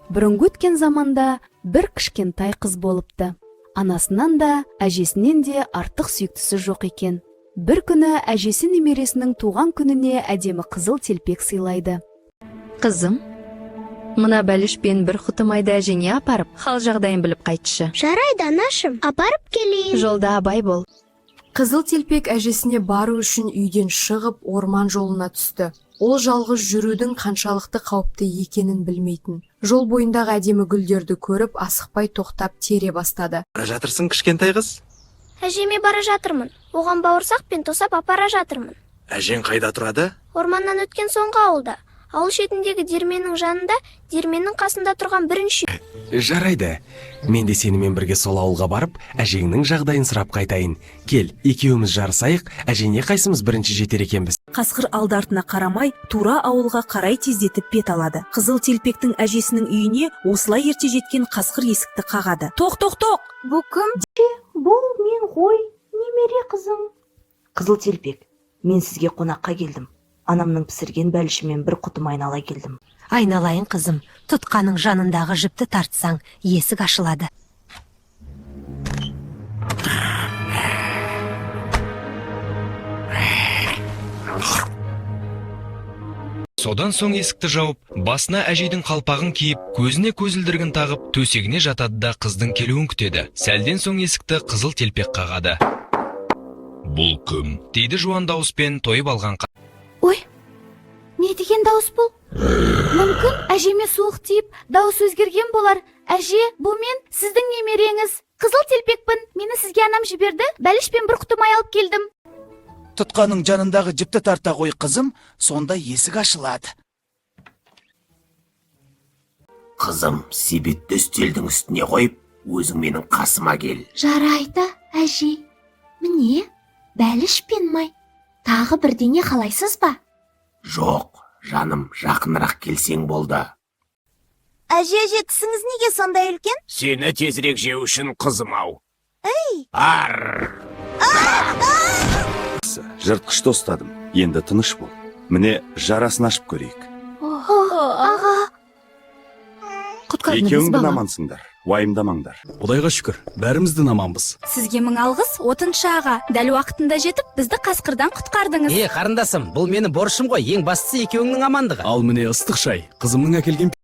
Бұрынғы өткен заманда бір кішкентай қыз болыпты. Анасынан да, әжесінен де артық сүйіктісі жоқ екен. Бір күні әжесі немересінің туған күніне әдемі қызыл телпек сыйлайды. Қызым, мына бәлішпен бір құты майда әжеңе апарып, хал жағдайын біліп қайтшы. Жарайды, анашым, апарып келейін. Жолда абай бол. Қызыл телпек әжесіне бару үшін үйден шығып орман жолына түсті. Ол жалғыз жүрудің қаншалықты қауіпті екенін білмейтін. Жол бойындағы әдемі гүлдерді көріп, асықпай тоқтап тере бастады. Бара жатырсың, кішкентай қыз? Әжеме бара жатырмын. Оған бауырсақпен тосап апара жатырмын. Әжең қайда тұрады? Орманнан өткен соңғы ауылда. Ауыл шетіндегі диірменнің жанында, диірменнің қасында тұрған бірінші. Жарайды. Мен де сенімен бірге сол ауылға барып, әжеңнің жағдайын сұрап қайтайын. Кел, екеуміз жарысайық, әжеңе қайсымыз бірінші жетер екенбіз. Қасқыр алды-артына қарамай, тура ауылға қарай тездетіп бет алады. Қызыл телпектің әжесінің үйіне осылай ерте жеткен қасқыр есікті қағады. Тоқ! Бұл кім? Бұл мен ғой, немере қызым. Қызыл телпек, мен сізге қонаққа келдім. Анамның пісірген бәлішімен бір құтым айнала келдім. Айналайын қызым, тұтқаның жанындағы жіпті тартсаң, есік ашылады. Содан соң есікті жауып, басына әжейдің қалпағын киіп, көзіне көзілдіргін тағып, төсегіне жатады да қыздың келуін күтеді. Сәлден соң есікті қызыл телпек қағады. Бұл кім? Дейді жуан дауыспен тойып алған. Ой, не деген дауыс бұл? Мүмкін әжеме суық тиіп, дауыс өзгерген болар. Әже, бұл мен, сіздің немереңіз. Қызыл телпекпін, мені сізге анам жіберді, бәлішпен бір құты май алып келдім. Тұтқаның жанындағы жіпті тарта қой қызым, сонда есік ашылады. Қызым, себетті үстелдің үстіне қойып, өзің менің қасыма кел. Жарайды, әже. Міне, бәліш пен май. Тағы бірдеңе қалайсыз ба? Жоқ, жаным, жақынырақ келсең болды. Әже, тісіңіз неге сондай үлкен? Сені тезірек жеу үшін қызым-ау. Жыртқышты ұстадым. Енді тыныш бол. Міне, жарасын ашып көрейік. Аға. Екеуіңді амансыңдар, уайымдамаңдар. Құдайға шүкір, бәрімізді аманбыз. Сізге мың алғыс, отыншы аға. Дәл уақытында жетіп, бізді қасқырдан құтқардыңыз. Қарындасым, бұл мені борышым ғой, ең бастысы екеуіңнің амандығы. Ал міне ыстық шай, қызымның әкелген